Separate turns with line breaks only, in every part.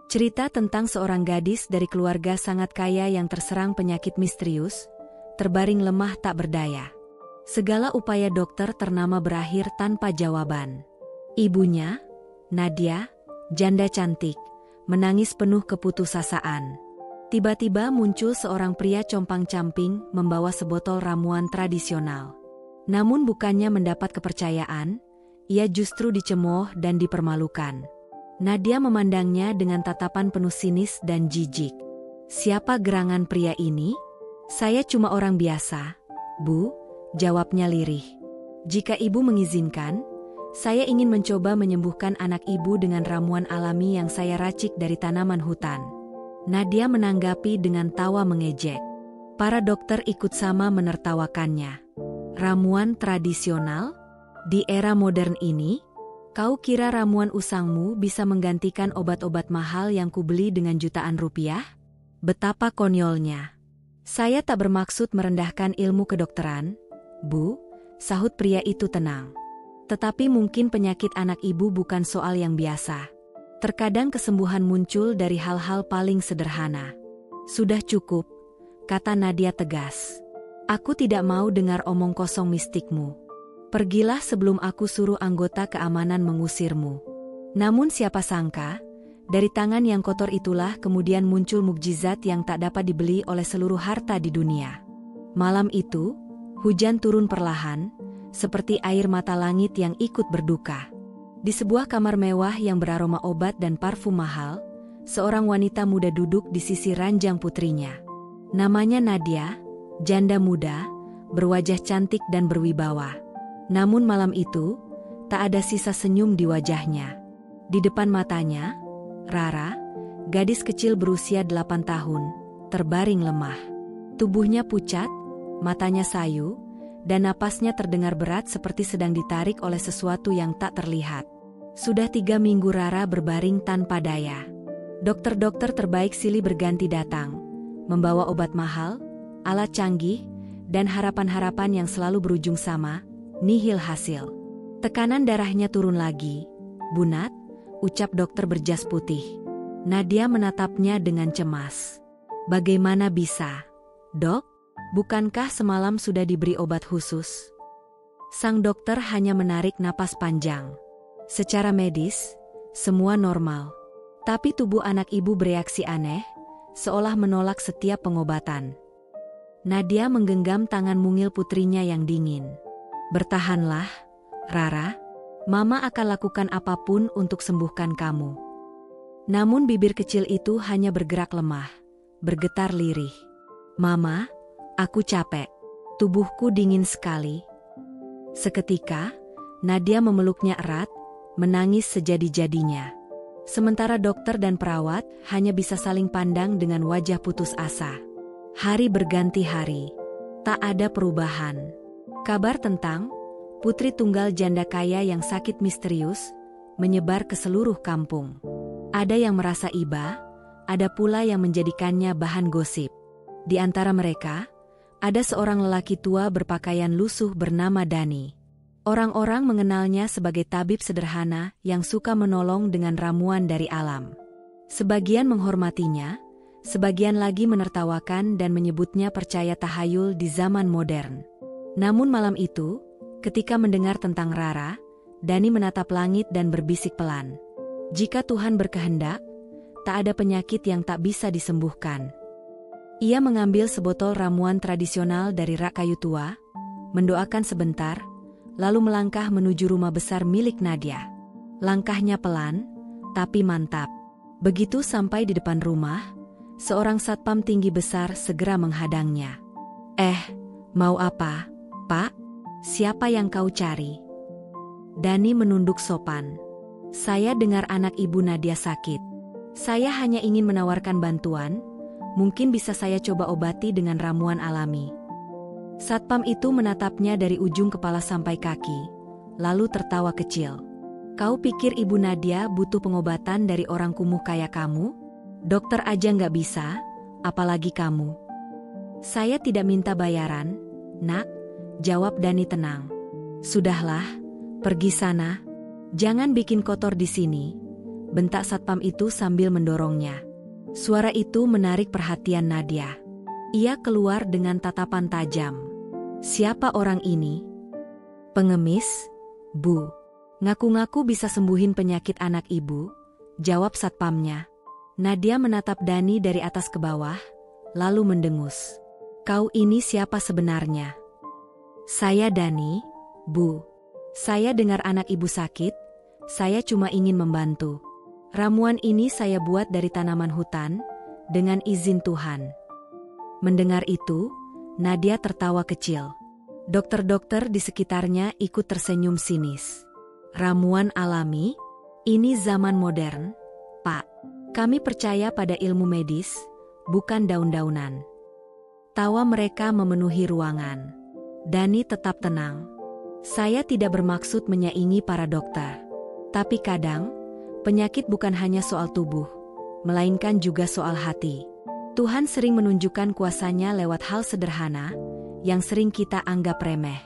Cerita tentang seorang gadis dari keluarga sangat kaya yang terserang penyakit misterius, terbaring lemah tak berdaya. Segala upaya dokter ternama berakhir tanpa jawaban. Ibunya, Nadia, janda cantik, menangis penuh keputusasaan. Tiba-tiba muncul seorang pria compang-camping membawa sebotol ramuan tradisional. Namun bukannya mendapat kepercayaan, ia justru dicemooh dan dipermalukan. Nadia memandangnya dengan tatapan penuh sinis dan jijik. "Siapa gerangan pria ini?" "Saya cuma orang biasa, Bu," jawabnya lirih. "Jika ibu mengizinkan, saya ingin mencoba menyembuhkan anak ibu dengan ramuan alami yang saya racik dari tanaman hutan." Nadia menanggapi dengan tawa mengejek. Para dokter ikut sama menertawakannya. "Ramuan tradisional? Di era modern ini? Kau kira ramuan usangmu bisa menggantikan obat-obat mahal yang kubeli dengan jutaan rupiah? Betapa konyolnya." "Saya tak bermaksud merendahkan ilmu kedokteran, Bu," sahut pria itu tenang. "Tetapi mungkin penyakit anak ibu bukan soal yang biasa. Terkadang kesembuhan muncul dari hal-hal paling sederhana." "Sudah cukup," kata Nadia tegas. "Aku tidak mau dengar omong kosong mistikmu. Pergilah sebelum aku suruh anggota keamanan mengusirmu." Namun siapa sangka, dari tangan yang kotor itulah kemudian muncul mukjizat yang tak dapat dibeli oleh seluruh harta di dunia. Malam itu, hujan turun perlahan, seperti air mata langit yang ikut berduka. Di sebuah kamar mewah yang beraroma obat dan parfum mahal, seorang wanita muda duduk di sisi ranjang putrinya. Namanya Nadia, janda muda, berwajah cantik dan berwibawa. Namun malam itu, tak ada sisa senyum di wajahnya. Di depan matanya, Rara, gadis kecil berusia 8 tahun, terbaring lemah. Tubuhnya pucat, matanya sayu, dan napasnya terdengar berat seperti sedang ditarik oleh sesuatu yang tak terlihat. Sudah 3 minggu Rara berbaring tanpa daya. Dokter-dokter terbaik silih berganti datang, membawa obat mahal, alat canggih, dan harapan-harapan yang selalu berujung sama, nihil hasil. Tekanan darahnya turun lagi. "Bunat," ucap dokter berjas putih. Nadia menatapnya dengan cemas. "Bagaimana bisa, Dok? Bukankah semalam sudah diberi obat khusus?" Sang dokter hanya menarik napas panjang. "Secara medis, semua normal. Tapi tubuh anak ibu bereaksi aneh, seolah menolak setiap pengobatan." Nadia menggenggam tangan mungil putrinya yang dingin. "Bertahanlah, Rara. Mama akan lakukan apapun untuk sembuhkan kamu." Namun bibir kecil itu hanya bergerak lemah, bergetar lirih. "Mama, aku capek. Tubuhku dingin sekali." Seketika, Nadia memeluknya erat, menangis sejadi-jadinya. Sementara dokter dan perawat hanya bisa saling pandang dengan wajah putus asa. Hari berganti hari. Tak ada perubahan. Kabar tentang putri tunggal janda kaya yang sakit misterius menyebar ke seluruh kampung. Ada yang merasa iba, ada pula yang menjadikannya bahan gosip. Di antara mereka, ada seorang lelaki tua berpakaian lusuh bernama Dani. Orang-orang mengenalnya sebagai tabib sederhana yang suka menolong dengan ramuan dari alam. Sebagian menghormatinya, sebagian lagi menertawakan dan menyebutnya percaya tahayul di zaman modern. Namun malam itu, ketika mendengar tentang Rara, Dani menatap langit dan berbisik pelan. Jika Tuhan berkehendak, tak ada penyakit yang tak bisa disembuhkan. Ia mengambil sebotol ramuan tradisional dari rak kayu tua, mendoakan sebentar, lalu melangkah menuju rumah besar milik Nadia. Langkahnya pelan, tapi mantap. Begitu sampai di depan rumah, seorang satpam tinggi besar segera menghadangnya. Mau apa, Pak? Siapa yang kau cari?" Dani menunduk sopan. "Saya dengar anak ibu Nadia sakit. Saya hanya ingin menawarkan bantuan, mungkin bisa saya coba obati dengan ramuan alami." Satpam itu menatapnya dari ujung kepala sampai kaki, lalu tertawa kecil. "Kau pikir ibu Nadia butuh pengobatan dari orang kumuh kayak kamu? Dokter aja nggak bisa, apalagi kamu." "Saya tidak minta bayaran, Nak," jawab Dani tenang. "Sudahlah, pergi sana. Jangan bikin kotor di sini. bentak satpam itu sambil mendorongnya. Suara itu menarik perhatian Nadia. Ia keluar dengan tatapan tajam. "Siapa orang ini?" "Pengemis, Bu. Ngaku-ngaku bisa sembuhin penyakit anak ibu," jawab satpamnya. Nadia menatap Dani dari atas ke bawah, lalu mendengus. "Kau ini siapa sebenarnya?" "Saya Dani, Bu. Saya dengar anak ibu sakit, saya cuma ingin membantu. Ramuan ini saya buat dari tanaman hutan, dengan izin Tuhan." Mendengar itu, Nadia tertawa kecil. Dokter-dokter di sekitarnya ikut tersenyum sinis. "Ramuan alami? Ini zaman modern, Pak. Kami percaya pada ilmu medis, bukan daun-daunan." Tawa mereka memenuhi ruangan. Dani tetap tenang. "Saya tidak bermaksud menyaingi para dokter. Tapi kadang, penyakit bukan hanya soal tubuh, melainkan juga soal hati. Tuhan sering menunjukkan kuasanya lewat hal sederhana, yang sering kita anggap remeh."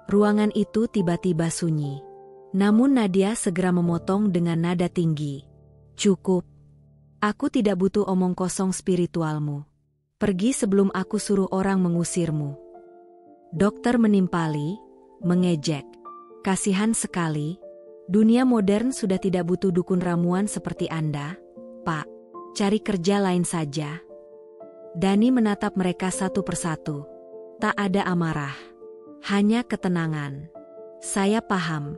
Ruangan itu tiba-tiba sunyi. Namun Nadia segera memotong dengan nada tinggi. "Cukup. Aku tidak butuh omong kosong spiritualmu. Pergi sebelum aku suruh orang mengusirmu." Dokter menimpali, mengejek. "Kasihan sekali. Dunia modern sudah tidak butuh dukun ramuan seperti Anda, Pak. Cari kerja lain saja." Dani menatap mereka satu persatu. Tak ada amarah, hanya ketenangan. "Saya paham,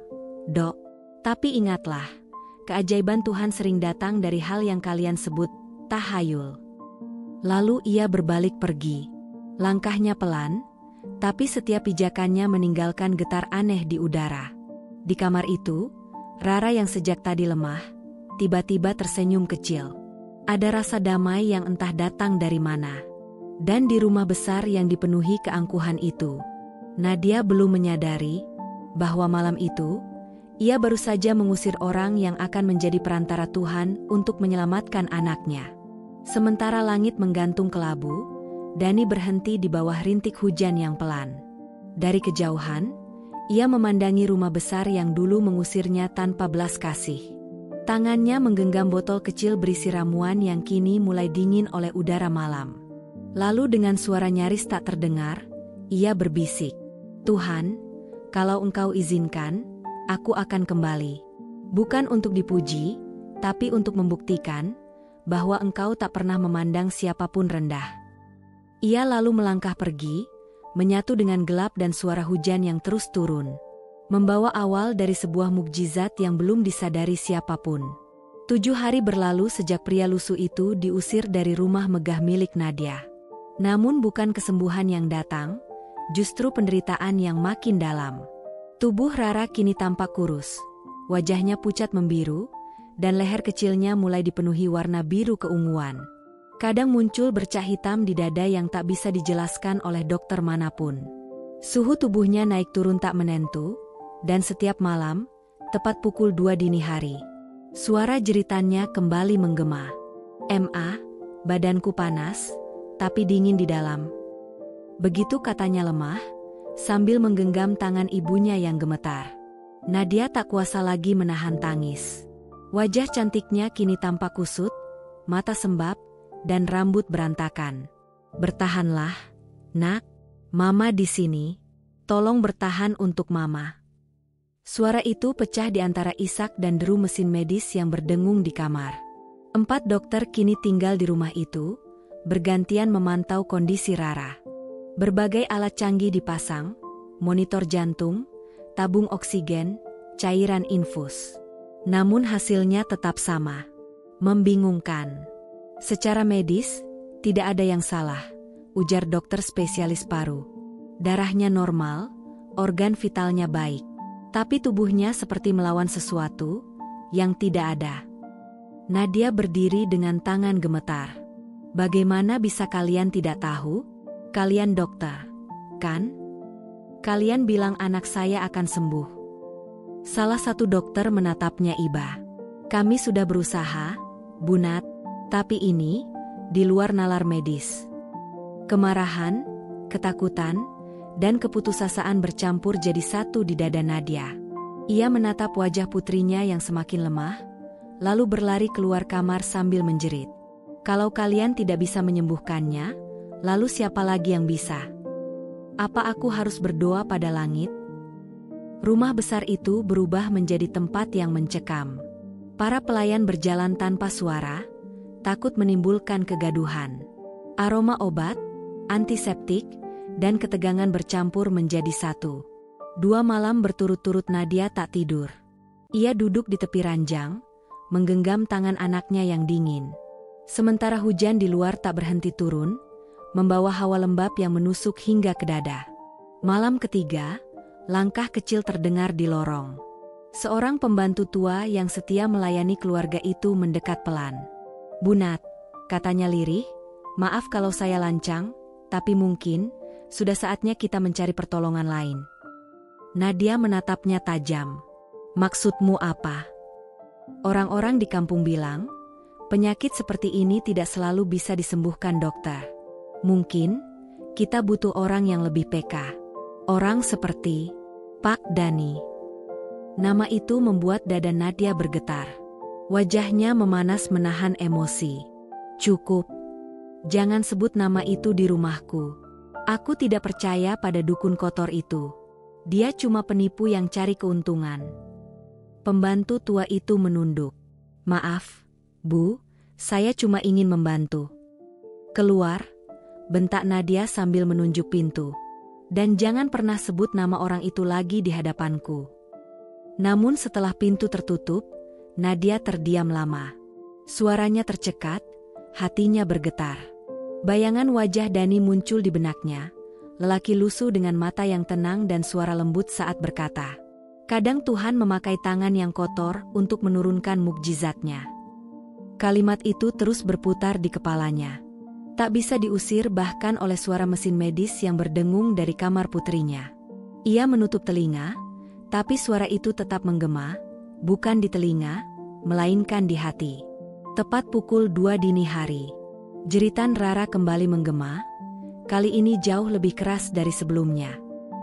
Dok. Tapi ingatlah, keajaiban Tuhan sering datang dari hal yang kalian sebut tahayul." Lalu ia berbalik pergi. Langkahnya pelan, tapi setiap pijakannya meninggalkan getar aneh di udara. Di kamar itu, Rara yang sejak tadi lemah, tiba-tiba tersenyum kecil. Ada rasa damai yang entah datang dari mana. Dan di rumah besar yang dipenuhi keangkuhan itu, Nadia belum menyadari bahwa malam itu, ia baru saja mengusir orang yang akan menjadi perantara Tuhan untuk menyelamatkan anaknya. Sementara langit menggantung kelabu, Dani berhenti di bawah rintik hujan yang pelan. Dari kejauhan, ia memandangi rumah besar yang dulu mengusirnya tanpa belas kasih. Tangannya menggenggam botol kecil berisi ramuan yang kini mulai dingin oleh udara malam. Lalu dengan suara nyaris tak terdengar, ia berbisik, "Tuhan, kalau Engkau izinkan, aku akan kembali. Bukan untuk dipuji, tapi untuk membuktikan bahwa Engkau tak pernah memandang siapapun rendah." Ia lalu melangkah pergi, menyatu dengan gelap dan suara hujan yang terus turun, membawa awal dari sebuah mukjizat yang belum disadari siapapun. 7 hari berlalu sejak pria lusuh itu diusir dari rumah megah milik Nadia. Namun bukan kesembuhan yang datang, justru penderitaan yang makin dalam. Tubuh Rara kini tampak kurus, wajahnya pucat membiru, dan leher kecilnya mulai dipenuhi warna biru keunguan. Kadang muncul bercak hitam di dada yang tak bisa dijelaskan oleh dokter manapun. Suhu tubuhnya naik turun tak menentu, dan setiap malam, tepat pukul 2 dini hari, suara jeritannya kembali menggema. "Ma, badanku panas, tapi dingin di dalam." Begitu katanya lemah, sambil menggenggam tangan ibunya yang gemetar. Nadia tak kuasa lagi menahan tangis. Wajah cantiknya kini tampak kusut, mata sembab, dan rambut berantakan. "Bertahanlah, Nak. Mama di sini. Tolong bertahan untuk Mama." Suara itu pecah di antara isak dan deru mesin medis yang berdengung di kamar. 4 dokter kini tinggal di rumah itu, bergantian memantau kondisi Rara. Berbagai alat canggih dipasang, monitor jantung, tabung oksigen, cairan infus. Namun hasilnya tetap sama. Membingungkan. "Secara medis, tidak ada yang salah," ujar dokter spesialis paru. "Darahnya normal, organ vitalnya baik. Tapi tubuhnya seperti melawan sesuatu yang tidak ada." Nadia berdiri dengan tangan gemetar. "Bagaimana bisa kalian tidak tahu? Kalian dokter, kan? Kalian bilang anak saya akan sembuh." Salah satu dokter menatapnya iba. "Kami sudah berusaha, Bu Nat, tapi ini di luar nalar medis." Kemarahan, ketakutan, dan keputusasaan bercampur jadi satu di dada Nadia. Ia menatap wajah putrinya yang semakin lemah, lalu berlari keluar kamar sambil menjerit. Kalau kalian tidak bisa menyembuhkannya, lalu siapa lagi yang bisa? Apa aku harus berdoa pada langit? Rumah besar itu berubah menjadi tempat yang mencekam. Para pelayan berjalan tanpa suara, takut menimbulkan kegaduhan. Aroma obat, antiseptik, dan ketegangan bercampur menjadi satu. 2 malam berturut-turut Nadia tak tidur. Ia duduk di tepi ranjang, menggenggam tangan anaknya yang dingin. Sementara hujan di luar tak berhenti turun, membawa hawa lembab yang menusuk hingga ke dada. Malam ketiga, langkah kecil terdengar di lorong. Seorang pembantu tua yang setia melayani keluarga itu mendekat pelan. "Bu Nat," katanya lirih, "maaf kalau saya lancang, tapi mungkin sudah saatnya kita mencari pertolongan lain." Nadia menatapnya tajam. "Maksudmu apa?" "Orang-orang di kampung bilang, penyakit seperti ini tidak selalu bisa disembuhkan dokter. Mungkin kita butuh orang yang lebih peka. Orang seperti Pak Dani." Nama itu membuat dada Nadia bergetar. Wajahnya memanas menahan emosi. "Cukup. Jangan sebut nama itu di rumahku. Aku tidak percaya pada dukun kotor itu. Dia cuma penipu yang cari keuntungan." Pembantu tua itu menunduk. "Maaf, Bu, saya cuma ingin membantu." "Keluar," bentak Nadia sambil menunjuk pintu. "Dan jangan pernah sebut nama orang itu lagi di hadapanku." Namun setelah pintu tertutup, Nadia terdiam lama. Suaranya tercekat, hatinya bergetar. Bayangan wajah Dani muncul di benaknya, lelaki lusuh dengan mata yang tenang dan suara lembut saat berkata, "Kadang Tuhan memakai tangan yang kotor untuk menurunkan mukjizatnya." Kalimat itu terus berputar di kepalanya. Tak bisa diusir bahkan oleh suara mesin medis yang berdengung dari kamar putrinya. Ia menutup telinga, tapi suara itu tetap menggema, bukan di telinga, melainkan di hati. Tepat pukul 2 dini hari, jeritan Rara kembali menggema, kali ini jauh lebih keras dari sebelumnya.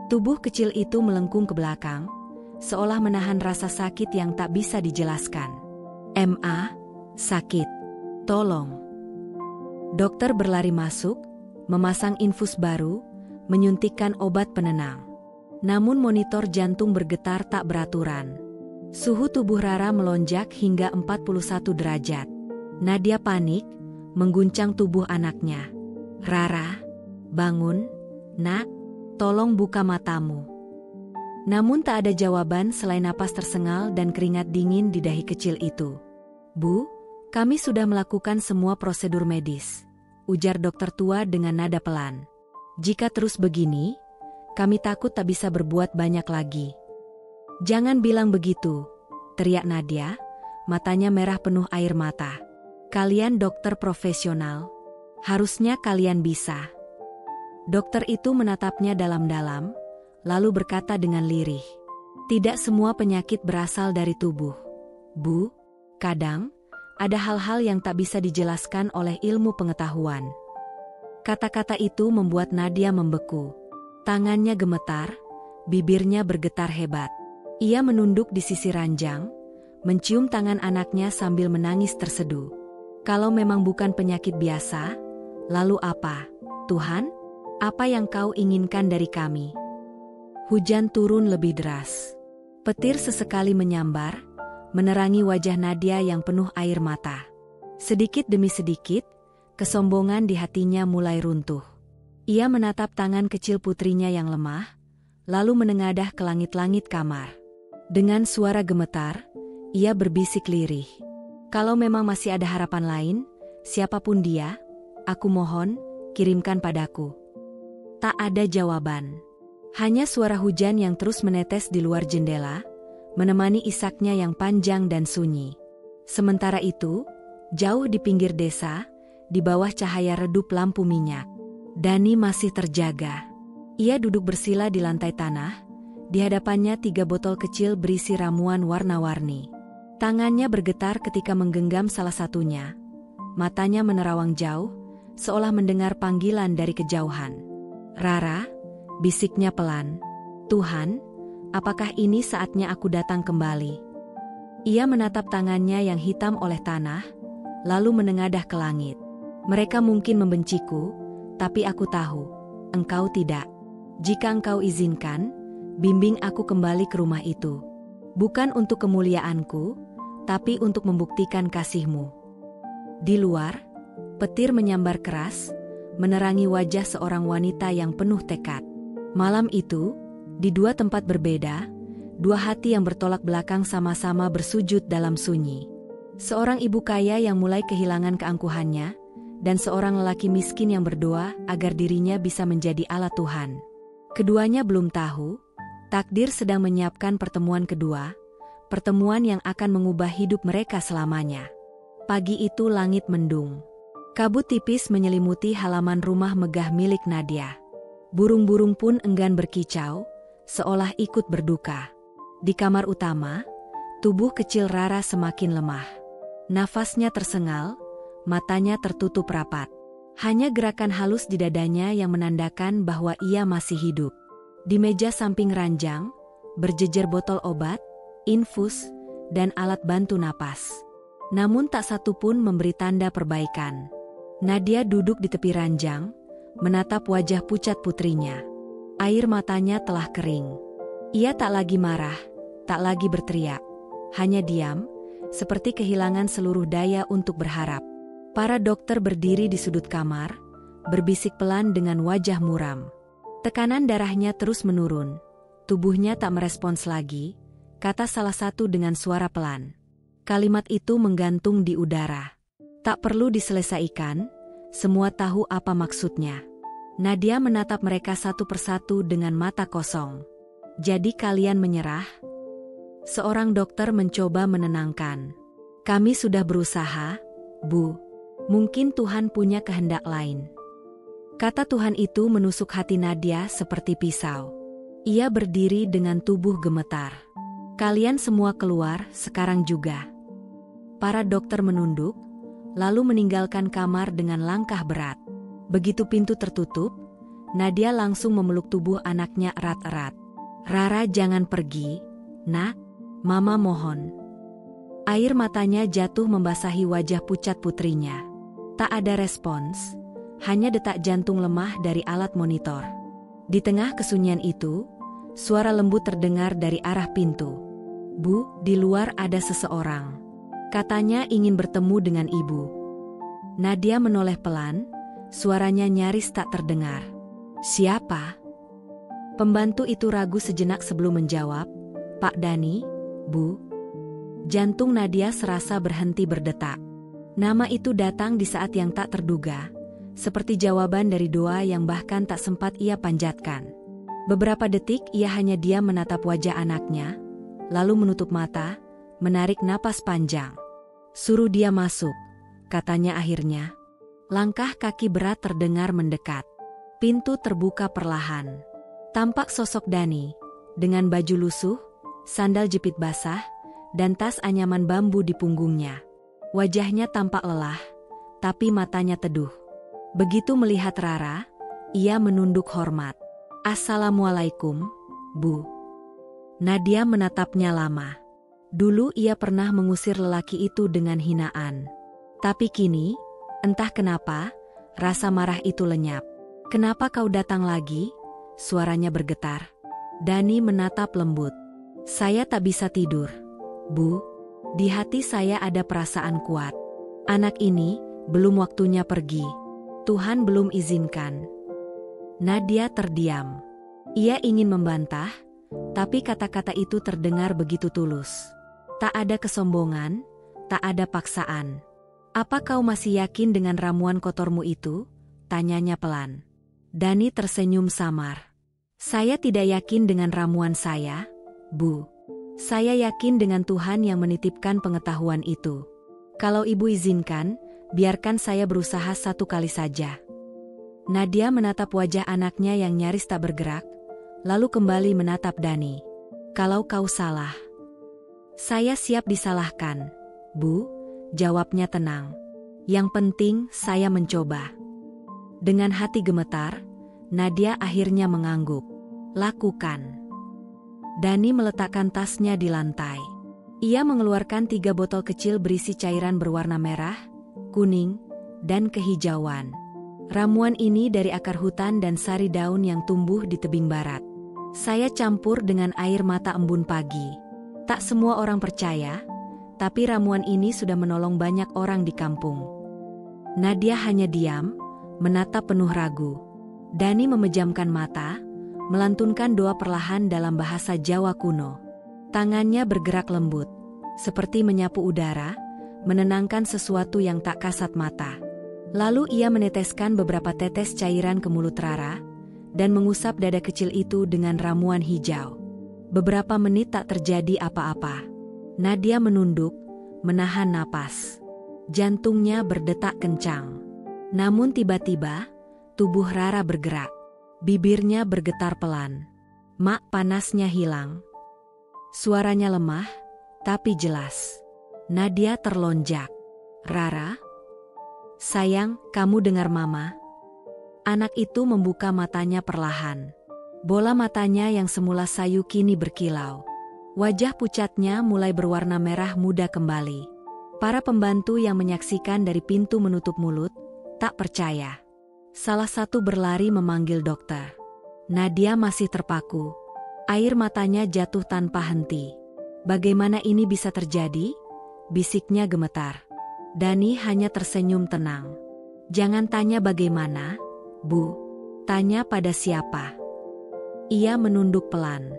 Tubuh kecil itu melengkung ke belakang, seolah menahan rasa sakit yang tak bisa dijelaskan. "Ma, sakit. Tolong." Dokter berlari masuk, memasang infus baru, menyuntikkan obat penenang. Namun monitor jantung bergetar tak beraturan. Suhu tubuh Rara melonjak hingga 41 derajat. Nadia panik, mengguncang tubuh anaknya. "Rara, bangun, Nak, tolong buka matamu." Namun tak ada jawaban selain napas tersengal dan keringat dingin di dahi kecil itu. "Bu, kami sudah melakukan semua prosedur medis," ujar dokter tua dengan nada pelan. "Jika terus begini, kami takut tak bisa berbuat banyak lagi." "Jangan bilang begitu," teriak Nadia, matanya merah penuh air mata. "Kalian dokter profesional. Harusnya kalian bisa." Dokter itu menatapnya dalam-dalam, lalu berkata dengan lirih, "Tidak semua penyakit berasal dari tubuh, Bu. Kadang ada hal-hal yang tak bisa dijelaskan oleh ilmu pengetahuan." Kata-kata itu membuat Nadia membeku. Tangannya gemetar, bibirnya bergetar hebat. Ia menunduk di sisi ranjang, mencium tangan anaknya sambil menangis terseduh. "Kalau memang bukan penyakit biasa, lalu apa, Tuhan? Apa yang kau inginkan dari kami?" Hujan turun lebih deras. Petir sesekali menyambar, menerangi wajah Nadia yang penuh air mata. Sedikit demi sedikit, kesombongan di hatinya mulai runtuh. Ia menatap tangan kecil putrinya yang lemah, lalu menengadah ke langit-langit kamar. Dengan suara gemetar, ia berbisik lirih, "Kalau memang masih ada harapan lain, siapapun dia, aku mohon, kirimkan padaku." Tak ada jawaban. Hanya suara hujan yang terus menetes di luar jendela, menemani isaknya yang panjang dan sunyi. Sementara itu, jauh di pinggir desa, di bawah cahaya redup lampu minyak, Dani masih terjaga. Ia duduk bersila di lantai tanah, di hadapannya 3 botol kecil berisi ramuan warna-warni. Tangannya bergetar ketika menggenggam salah satunya. Matanya menerawang jauh, seolah mendengar panggilan dari kejauhan. "Rara," bisiknya pelan. "Tuhan, apakah ini saatnya aku datang kembali?" Ia menatap tangannya yang hitam oleh tanah, lalu menengadah ke langit. Mereka mungkin membenciku, tapi aku tahu, engkau tidak. Jika engkau izinkan, bimbing aku kembali ke rumah itu. Bukan untuk kemuliaanku, tapi untuk membuktikan kasih-Mu. Di luar, petir menyambar keras, menerangi wajah seorang wanita yang penuh tekad. Malam itu, di dua tempat berbeda, dua hati yang bertolak belakang sama-sama bersujud dalam sunyi. Seorang ibu kaya yang mulai kehilangan keangkuhannya, dan seorang lelaki miskin yang berdoa agar dirinya bisa menjadi alat Tuhan. Keduanya belum tahu, takdir sedang menyiapkan pertemuan kedua, pertemuan yang akan mengubah hidup mereka selamanya. Pagi itu langit mendung. Kabut tipis menyelimuti halaman rumah megah milik Nadia. Burung-burung pun enggan berkicau, seolah ikut berduka. Di kamar utama, tubuh kecil Rara semakin lemah. Nafasnya tersengal, matanya tertutup rapat. Hanya gerakan halus di dadanya yang menandakan bahwa ia masih hidup. Di meja samping ranjang, berjejer botol obat, infus, dan alat bantu napas. Namun tak satu pun memberi tanda perbaikan. Nadia duduk di tepi ranjang, menatap wajah pucat putrinya. Air matanya telah kering. Ia tak lagi marah, tak lagi berteriak. Hanya diam, seperti kehilangan seluruh daya untuk berharap. Para dokter berdiri di sudut kamar, berbisik pelan dengan wajah muram. Tekanan darahnya terus menurun. Tubuhnya tak merespons lagi, kata salah satu dengan suara pelan. Kalimat itu menggantung di udara. Tak perlu diselesaikan, semua tahu apa maksudnya. Nadia menatap mereka satu persatu dengan mata kosong. Jadi kalian menyerah? Seorang dokter mencoba menenangkan. Kami sudah berusaha, Bu. Mungkin Tuhan punya kehendak lain. Kata Tuhan itu menusuk hati Nadia seperti pisau. Ia berdiri dengan tubuh gemetar. Kalian semua keluar sekarang juga. Para dokter menunduk, lalu meninggalkan kamar dengan langkah berat. Begitu pintu tertutup, Nadia langsung memeluk tubuh anaknya erat-erat. Rara, jangan pergi, Nak. Mama mohon. Air matanya jatuh membasahi wajah pucat putrinya. Tak ada respons, hanya detak jantung lemah dari alat monitor. Di tengah kesunyian itu, suara lembut terdengar dari arah pintu. Bu, di luar ada seseorang. Katanya ingin bertemu dengan ibu. Nadia menoleh pelan, suaranya nyaris tak terdengar. Siapa? Pembantu itu ragu sejenak sebelum menjawab, Pak Dani, Bu. Jantung Nadia serasa berhenti berdetak. Nama itu datang di saat yang tak terduga, seperti jawaban dari doa yang bahkan tak sempat ia panjatkan. Beberapa detik ia hanya diam menatap wajah anaknya, lalu menutup mata, menarik napas panjang. Suruh dia masuk, katanya akhirnya. Langkah kaki berat terdengar mendekat. Pintu terbuka perlahan. Tampak sosok Dani, dengan baju lusuh, sandal jepit basah, dan tas anyaman bambu di punggungnya. Wajahnya tampak lelah, tapi matanya teduh. Begitu melihat Rara, ia menunduk hormat. Assalamualaikum, Bu. Nadia menatapnya lama. Dulu ia pernah mengusir lelaki itu dengan hinaan. Tapi kini, entah kenapa, rasa marah itu lenyap. Kenapa kau datang lagi? Suaranya bergetar. Dani menatap lembut. Saya tak bisa tidur, Bu. Di hati saya ada perasaan kuat. Anak ini belum waktunya pergi. Tuhan belum izinkan. Nadia terdiam. Ia ingin membantah, tapi kata-kata itu terdengar begitu tulus. Tak ada kesombongan, tak ada paksaan. Apa kau masih yakin dengan ramuan kotormu itu? Tanyanya pelan. Dani tersenyum samar. Saya tidak yakin dengan ramuan saya, Bu. Saya yakin dengan Tuhan yang menitipkan pengetahuan itu. Kalau Ibu izinkan, biarkan saya berusaha satu kali saja. Nadia menatap wajah anaknya yang nyaris tak bergerak, lalu kembali menatap Dani. Kalau kau salah, saya siap disalahkan, Bu, jawabnya tenang. Yang penting saya mencoba. Dengan hati gemetar, Nadia akhirnya mengangguk. Lakukan. Dani meletakkan tasnya di lantai. Ia mengeluarkan 3 botol kecil berisi cairan berwarna merah, kuning, dan kehijauan. Ramuan ini dari akar hutan dan sari daun yang tumbuh di tebing barat. Saya campur dengan air mata embun pagi. Tak semua orang percaya, tapi ramuan ini sudah menolong banyak orang di kampung. Nadia hanya diam, menatap penuh ragu. Dani memejamkan mata, melantunkan doa perlahan dalam bahasa Jawa kuno. Tangannya bergerak lembut, seperti menyapu udara, menenangkan sesuatu yang tak kasat mata. Lalu ia meneteskan beberapa tetes cairan ke mulut Rara, dan mengusap dada kecil itu dengan ramuan hijau. Beberapa menit tak terjadi apa-apa. Nadia menunduk, menahan napas. Jantungnya berdetak kencang. Namun tiba-tiba, tubuh Rara bergerak. Bibirnya bergetar pelan. "Mak," panasnya hilang. Suaranya lemah, tapi jelas. Nadia terlonjak. "Rara? Sayang, kamu dengar Mama?" Anak itu membuka matanya perlahan. Bola matanya yang semula sayu kini berkilau. Wajah pucatnya mulai berwarna merah muda kembali. Para pembantu yang menyaksikan dari pintu menutup mulut, tak percaya. Salah satu berlari memanggil dokter. Nadia masih terpaku. Air matanya jatuh tanpa henti. "Bagaimana ini bisa terjadi?" bisiknya gemetar. Dani hanya tersenyum tenang. "Jangan tanya bagaimana, Bu. Tanya pada siapa." Ia menunduk pelan.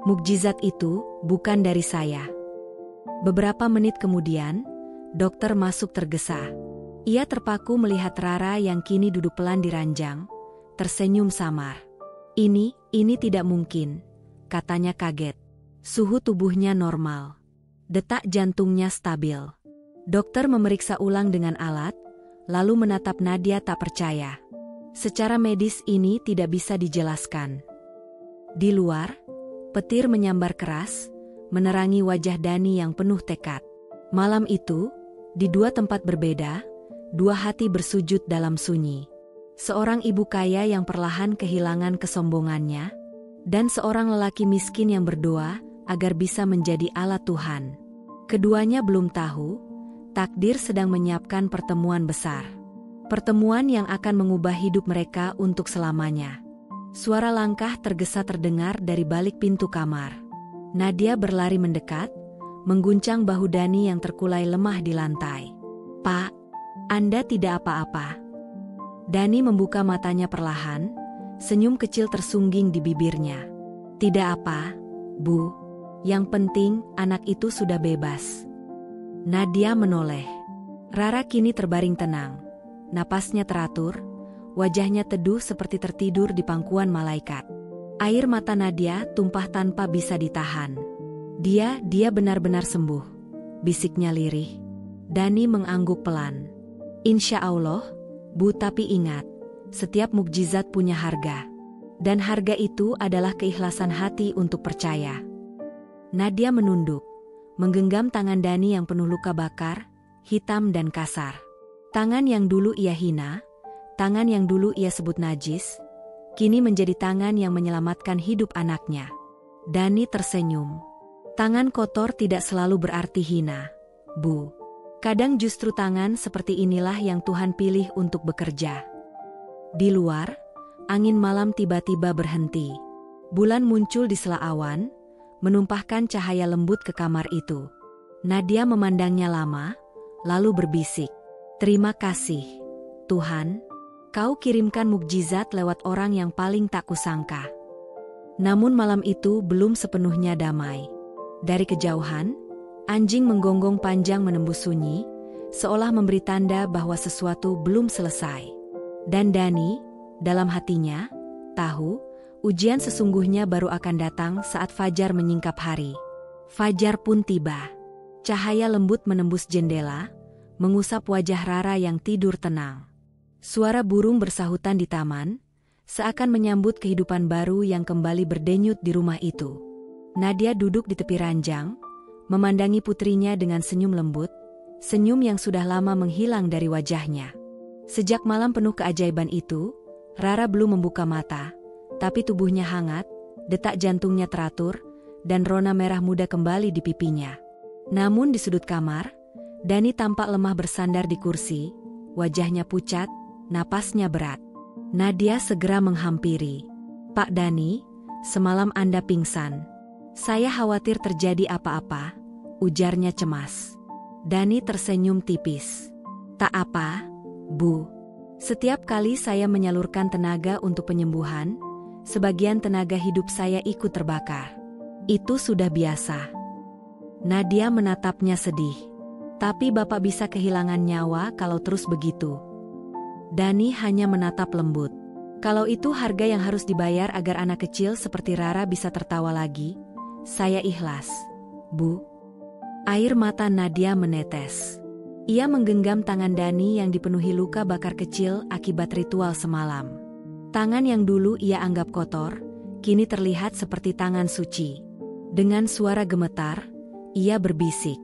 "Mukjizat itu bukan dari saya." Beberapa menit kemudian, dokter masuk tergesa. Ia terpaku melihat Rara yang kini duduk pelan di ranjang, tersenyum samar. Ini tidak mungkin," katanya kaget. Suhu tubuhnya normal. Detak jantungnya stabil. Dokter memeriksa ulang dengan alat, lalu menatap Nadia tak percaya. Secara medis ini tidak bisa dijelaskan. Di luar, petir menyambar keras, menerangi wajah Dani yang penuh tekad. Malam itu, di 2 tempat berbeda, 2 hati bersujud dalam sunyi. Seorang ibu kaya yang perlahan kehilangan kesombongannya, dan seorang lelaki miskin yang berdoa agar bisa menjadi alat Tuhan. Keduanya belum tahu, takdir sedang menyiapkan pertemuan besar. Pertemuan yang akan mengubah hidup mereka untuk selamanya. Suara langkah tergesa terdengar dari balik pintu kamar. Nadia berlari mendekat, mengguncang bahu Dani yang terkulai lemah di lantai. "Pak, Anda tidak apa-apa?" Dani membuka matanya perlahan, senyum kecil tersungging di bibirnya. "Tidak apa, Bu. Yang penting anak itu sudah bebas." Nadia menoleh. Rara kini terbaring tenang. Napasnya teratur, wajahnya teduh seperti tertidur di pangkuan malaikat. Air mata Nadia tumpah tanpa bisa ditahan. Dia benar-benar sembuh," bisiknya lirih. Dani mengangguk pelan. "Insya Allah, Bu, tapi ingat, setiap mukjizat punya harga. Dan harga itu adalah keikhlasan hati untuk percaya." Nadia menunduk, menggenggam tangan Dani yang penuh luka bakar, hitam dan kasar. Tangan yang dulu ia hina, tangan yang dulu ia sebut najis, kini menjadi tangan yang menyelamatkan hidup anaknya. Dani tersenyum. "Tangan kotor tidak selalu berarti hina, Bu. Kadang justru tangan seperti inilah yang Tuhan pilih untuk bekerja." Di luar, angin malam tiba-tiba berhenti. Bulan muncul di sela awan, menumpahkan cahaya lembut ke kamar itu. Nadia memandangnya lama, lalu berbisik, "Terima kasih, Tuhan. Kau kirimkan mukjizat lewat orang yang paling tak kusangka." Namun malam itu belum sepenuhnya damai. Dari kejauhan, anjing menggonggong panjang menembus sunyi, seolah memberi tanda bahwa sesuatu belum selesai. Dan Dani, dalam hatinya, tahu, ujian sesungguhnya baru akan datang saat fajar menyingkap hari. Fajar pun tiba. Cahaya lembut menembus jendela, mengusap wajah Rara yang tidur tenang. Suara burung bersahutan di taman, seakan menyambut kehidupan baru yang kembali berdenyut di rumah itu. Nadia duduk di tepi ranjang, memandangi putrinya dengan senyum lembut, senyum yang sudah lama menghilang dari wajahnya. Sejak malam penuh keajaiban itu, Rara belum membuka mata, tapi tubuhnya hangat, detak jantungnya teratur, dan rona merah muda kembali di pipinya. Namun di sudut kamar, Dani tampak lemah bersandar di kursi, wajahnya pucat, napasnya berat. Nadia segera menghampiri. "Pak Dani, semalam Anda pingsan. Saya khawatir terjadi apa-apa," ujarnya cemas. Dani tersenyum tipis. "Tak apa, Bu. Setiap kali saya menyalurkan tenaga untuk penyembuhan, sebagian tenaga hidup saya ikut terbakar. Itu sudah biasa." Nadia menatapnya sedih. "Tapi Bapak bisa kehilangan nyawa kalau terus begitu." Dani hanya menatap lembut. "Kalau itu harga yang harus dibayar agar anak kecil seperti Rara bisa tertawa lagi, saya ikhlas, Bu." Air mata Nadia menetes. Ia menggenggam tangan Dani yang dipenuhi luka bakar kecil akibat ritual semalam. Tangan yang dulu ia anggap kotor, kini terlihat seperti tangan suci. Dengan suara gemetar, ia berbisik,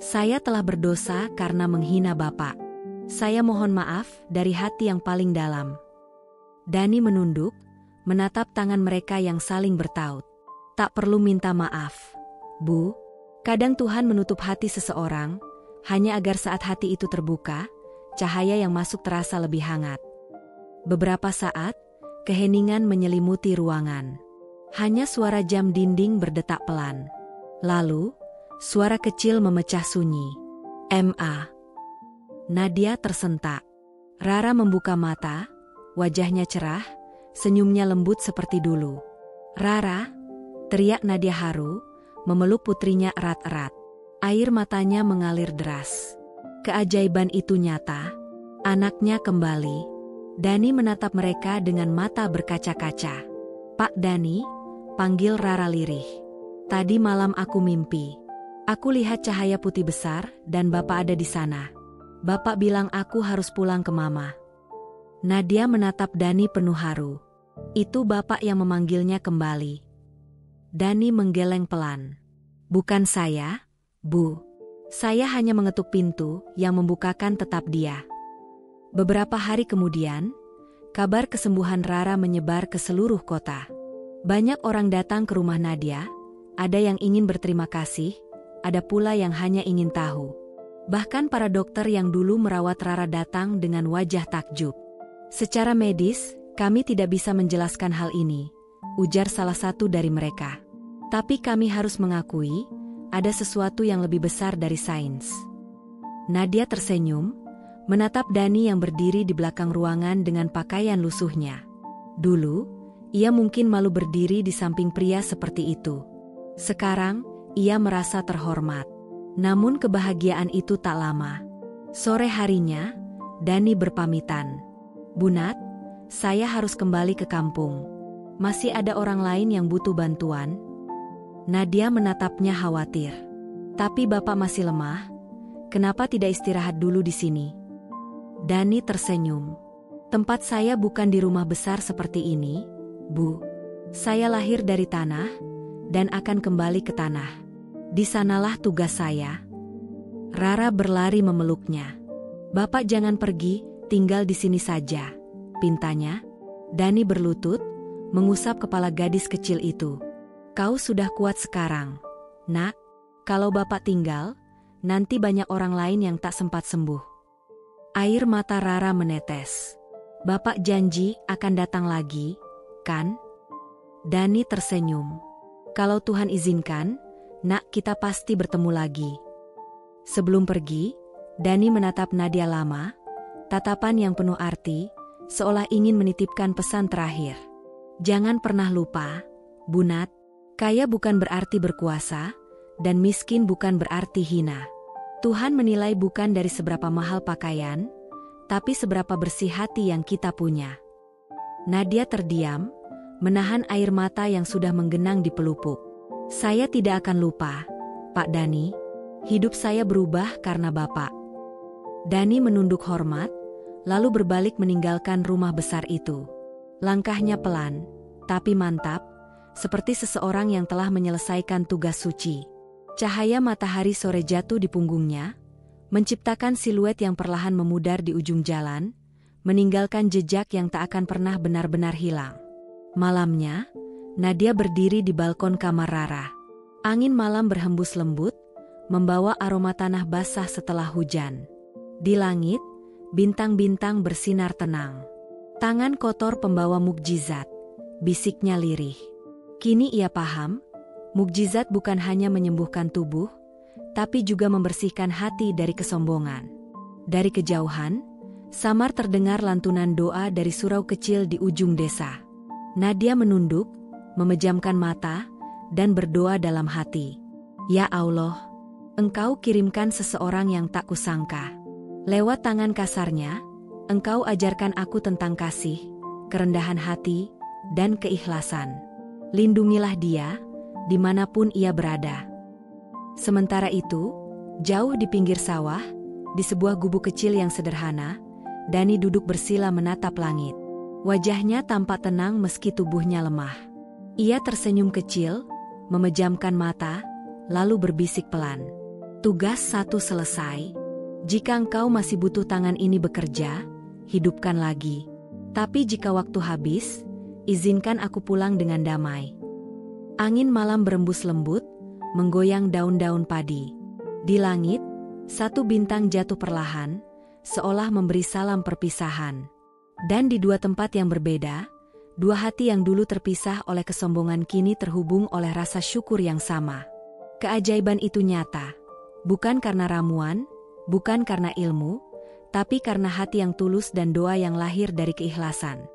"Saya telah berdosa karena menghina Bapak. Saya mohon maaf dari hati yang paling dalam." Dani menunduk, menatap tangan mereka yang saling bertaut. "Tak perlu minta maaf, Bu. Kadang Tuhan menutup hati seseorang, hanya agar saat hati itu terbuka, cahaya yang masuk terasa lebih hangat." Beberapa saat, keheningan menyelimuti ruangan. Hanya suara jam dinding berdetak pelan. Lalu, suara kecil memecah sunyi. "Ma." Nadia tersentak. Rara membuka mata, wajahnya cerah, senyumnya lembut seperti dulu. "Rara," teriak Nadia haru, memeluk putrinya erat-erat. Air matanya mengalir deras. Keajaiban itu nyata. Anaknya kembali. Dani menatap mereka dengan mata berkaca-kaca. "Pak Dani," panggil Rara lirih. "Tadi malam aku mimpi. Aku lihat cahaya putih besar dan Bapak ada di sana. Bapak bilang aku harus pulang ke Mama." Nadia menatap Dani penuh haru. "Itu Bapak yang memanggilnya kembali." Dani menggeleng pelan. "Bukan saya, Bu. Saya hanya mengetuk pintu yang membukakan tetap dia." Beberapa hari kemudian, kabar kesembuhan Rara menyebar ke seluruh kota. Banyak orang datang ke rumah Nadia, ada yang ingin berterima kasih, ada pula yang hanya ingin tahu. Bahkan para dokter yang dulu merawat Rara datang dengan wajah takjub. "Secara medis, kami tidak bisa menjelaskan hal ini," ujar salah satu dari mereka. "Tapi kami harus mengakui, ada sesuatu yang lebih besar dari sains." Nadia tersenyum, menatap Dani yang berdiri di belakang ruangan dengan pakaian lusuhnya. Dulu, ia mungkin malu berdiri di samping pria seperti itu. Sekarang, ia merasa terhormat. Namun kebahagiaan itu tak lama. Sore harinya, Dani berpamitan. "Bu Nat, saya harus kembali ke kampung. Masih ada orang lain yang butuh bantuan?" Nadia menatapnya khawatir. "Tapi Bapak masih lemah, kenapa tidak istirahat dulu di sini?" Dani tersenyum. "Tempat saya bukan di rumah besar seperti ini, Bu. Saya lahir dari tanah, dan akan kembali ke tanah. Di sanalah tugas saya." Rara berlari memeluknya. "Bapak jangan pergi, tinggal di sini saja," pintanya. Dani berlutut, mengusap kepala gadis kecil itu. "Kau sudah kuat sekarang, Nak. Kalau Bapak tinggal, nanti banyak orang lain yang tak sempat sembuh." Air mata Rara menetes. "Bapak janji akan datang lagi, kan?" Dani tersenyum. "Kalau Tuhan izinkan, Nak, kita pasti bertemu lagi." Sebelum pergi, Dani menatap Nadia lama, tatapan yang penuh arti, seolah ingin menitipkan pesan terakhir. "Jangan pernah lupa, Bu Nat. Kaya bukan berarti berkuasa, dan miskin bukan berarti hina. Tuhan menilai bukan dari seberapa mahal pakaian, tapi seberapa bersih hati yang kita punya." Nadia terdiam, menahan air mata yang sudah menggenang di pelupuk. "Saya tidak akan lupa, Pak Dani. Hidup saya berubah karena Bapak." Dani menunduk hormat, lalu berbalik meninggalkan rumah besar itu. Langkahnya pelan, tapi mantap, seperti seseorang yang telah menyelesaikan tugas suci. Cahaya matahari sore jatuh di punggungnya, menciptakan siluet yang perlahan memudar di ujung jalan, meninggalkan jejak yang tak akan pernah benar-benar hilang. Malamnya, Nadia berdiri di balkon kamar Rara. Angin malam berhembus lembut, membawa aroma tanah basah setelah hujan. Di langit, bintang-bintang bersinar tenang. Tangan kotor pembawa mukjizat, bisiknya lirih. Kini ia paham, mukjizat bukan hanya menyembuhkan tubuh, tapi juga membersihkan hati dari kesombongan. Dari kejauhan, samar terdengar lantunan doa dari surau kecil di ujung desa. Nadia menunduk, memejamkan mata, dan berdoa dalam hati. Ya Allah, Engkau kirimkan seseorang yang tak kusangka. Lewat tangan kasarnya, Engkau ajarkan aku tentang kasih, kerendahan hati, dan keikhlasan. Lindungilah dia, dimanapun ia berada. Sementara itu, jauh di pinggir sawah, di sebuah gubuk kecil yang sederhana, Dani duduk bersila menatap langit. Wajahnya tampak tenang meski tubuhnya lemah. Ia tersenyum kecil, memejamkan mata, lalu berbisik pelan. Tugas 1 selesai. Jika engkau masih butuh tangan ini bekerja, hidupkan lagi. Tapi jika waktu habis, izinkan aku pulang dengan damai. Angin malam berembus lembut, menggoyang daun-daun padi. Di langit, satu bintang jatuh perlahan, seolah memberi salam perpisahan. Dan di dua tempat yang berbeda, dua hati yang dulu terpisah oleh kesombongan kini terhubung oleh rasa syukur yang sama. Keajaiban itu nyata, bukan karena ramuan, bukan karena ilmu, tapi karena hati yang tulus dan doa yang lahir dari keikhlasan.